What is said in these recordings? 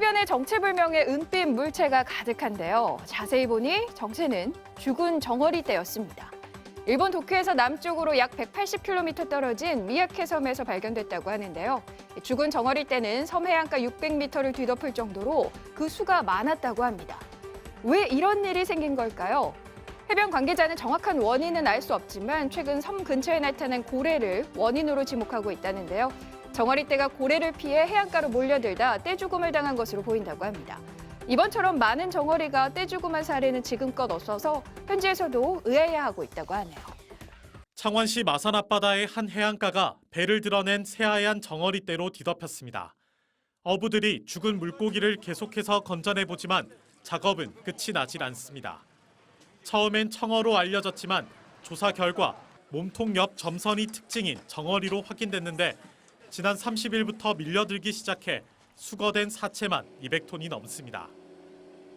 해변에 정체불명의 은빛 물체가 가득한데요. 자세히 보니 정체는 죽은 정어리떼였습니다. 일본 도쿄에서 남쪽으로 약 180km 떨어진 미야케 섬에서 발견됐다고 하는데요. 죽은 정어리떼는 섬 해안가 600m를 뒤덮을 정도로 그 수가 많았다고 합니다. 왜 이런 일이 생긴 걸까요? 해변 관계자는 정확한 원인은 알 수 없지만 최근 섬 근처에 나타난 고래를 원인으로 지목하고 있다는데요. 정어리떼가 고래를 피해 해안가로 몰려들다 떼죽음을 당한 것으로 보인다고 합니다. 이번처럼 많은 정어리가 떼죽음한 사례는 지금껏 없어서 현지에서도 의아해야 하고 있다고 하네요. 창원시 마산 앞바다의 한 해안가가 배를 드러낸 새하얀 정어리떼로 뒤덮였습니다. 어부들이 죽은 물고기를 계속해서 건져내보지만 작업은 끝이 나질 않습니다. 처음엔 청어로 알려졌지만 조사 결과 몸통 옆 점선이 특징인 정어리로 확인됐는데 지난 30일부터 밀려들기 시작해 수거된 사체만 200톤이 넘습니다.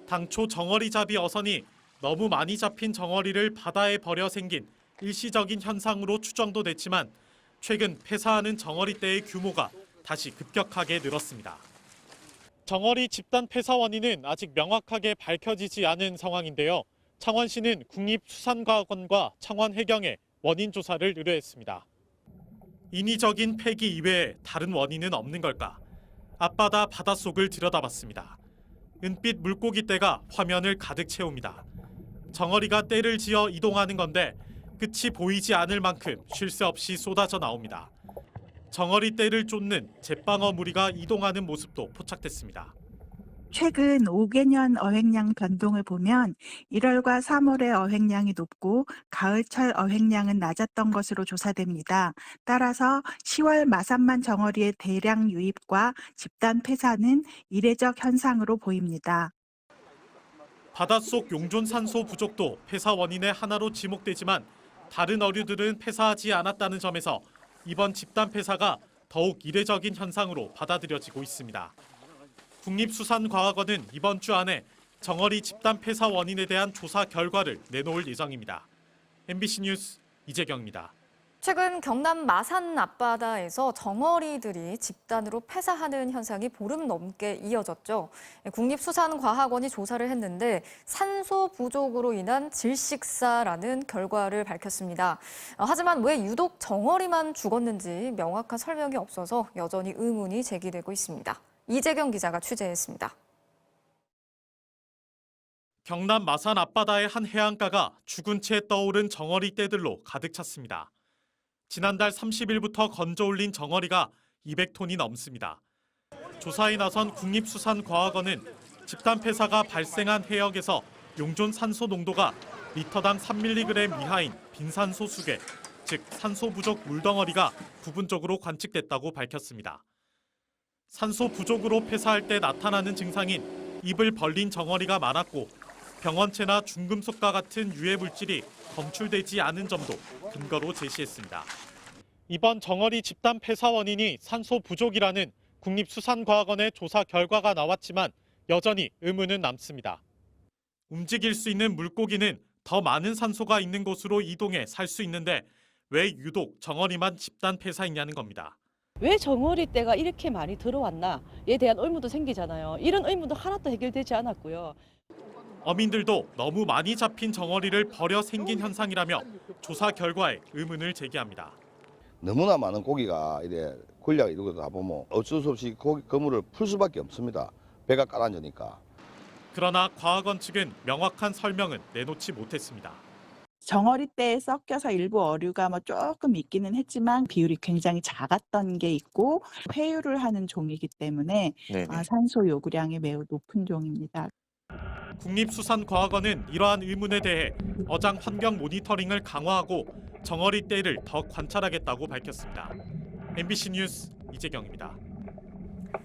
당초 정어리잡이 어선이 너무 많이 잡힌 정어리를 바다에 버려 생긴 일시적인 현상으로 추정도 됐지만 최근 폐사하는 정어리떼의 규모가 다시 급격하게 늘었습니다. 정어리 집단 폐사 원인은 아직 명확하게 밝혀지지 않은 상황인데요. 창원시는 국립수산과학원과 창원해경에 원인 조사를 의뢰했습니다. 인위적인 폐기 이외에 다른 원인은 없는 걸까? 앞바다 바닷속을 들여다봤습니다. 은빛 물고기떼가 화면을 가득 채웁니다. 정어리가 떼를 지어 이동하는 건데 끝이 보이지 않을 만큼 쉴 새 없이 쏟아져 나옵니다. 정어리 떼를 쫓는 제빵어 무리가 이동하는 모습도 포착됐습니다. 최근 5개년 어획량 변동을 보면 1월과 3월의 어획량이 높고 가을철 어획량은 낮았던 것으로 조사됩니다. 따라서 10월 마산만 정어리의 대량 유입과 집단 폐사는 이례적 현상으로 보입니다. 바닷속 용존 산소 부족도 폐사 원인의 하나로 지목되지만 다른 어류들은 폐사하지 않았다는 점에서 이번 집단 폐사가 더욱 이례적인 현상으로 받아들여지고 있습니다. 국립수산과학원은 이번 주 안에 정어리 집단 폐사 원인에 대한 조사 결과를 내놓을 예정입니다. MBC 뉴스 이재경입니다. 최근 경남 마산 앞바다에서 정어리들이 집단으로 폐사하는 현상이 보름 넘게 이어졌죠. 국립수산과학원이 조사를 했는데 산소 부족으로 인한 질식사라는 결과를 밝혔습니다. 하지만 왜 유독 정어리만 죽었는지 명확한 설명이 없어서 여전히 의문이 제기되고 있습니다. 이재경 기자가 취재했습니다. 경남 마산 앞바다의 한 해안가가 죽은 채 떠오른 정어리 떼들로 가득 찼습니다. 지난달 30일부터 건져 올린 정어리가 200톤이 넘습니다. 조사에 나선 국립수산과학원은 집단 폐사가 발생한 해역에서 용존 산소 농도가 리터당 3mg 이하인 빈산소 수계, 즉 산소 부족 물덩어리가 부분적으로 관측됐다고 밝혔습니다. 산소 부족으로 폐사할 때 나타나는 증상인 입을 벌린 정어리가 많았고 병원체나 중금속과 같은 유해 물질이 검출되지 않은 점도 근거로 제시했습니다. 이번 정어리 집단 폐사 원인이 산소 부족이라는 국립수산과학원의 조사 결과가 나왔지만 여전히 의문은 남습니다. 움직일 수 있는 물고기는 더 많은 산소가 있는 곳으로 이동해 살 수 있는데 왜 유독 정어리만 집단 폐사했냐는 겁니다. 왜 정어리떼가 이렇게 많이 들어왔나에 대한 의문도 생기잖아요. 이런 의문도 하나도 해결되지 않았고요. 어민들도 너무 많이 잡힌 정어리를 버려 생긴 현상이라며 조사 결과에 의문을 제기합니다. 너무나 많은 고기가 이래 군량 이러고 다 보면 어쩔 수 없이 고기 그물을 풀 수밖에 없습니다. 배가 깔아주니까. 그러나 과학원 측은 명확한 설명은 내놓지 못했습니다. 정어리떼에 섞여서 일부 어류가 조금 있기는 했지만 비율이 굉장히 작았던 게 있고 회유를 하는 종이기 때문에 산소 요구량이 매우 높은 종입니다. 국립수산과학원은 이러한 의문에 대해 어장 환경 모니터링을 강화하고 정어리 떼를 더 관찰하겠다고 밝혔습니다. MBC 뉴스 이재경입니다.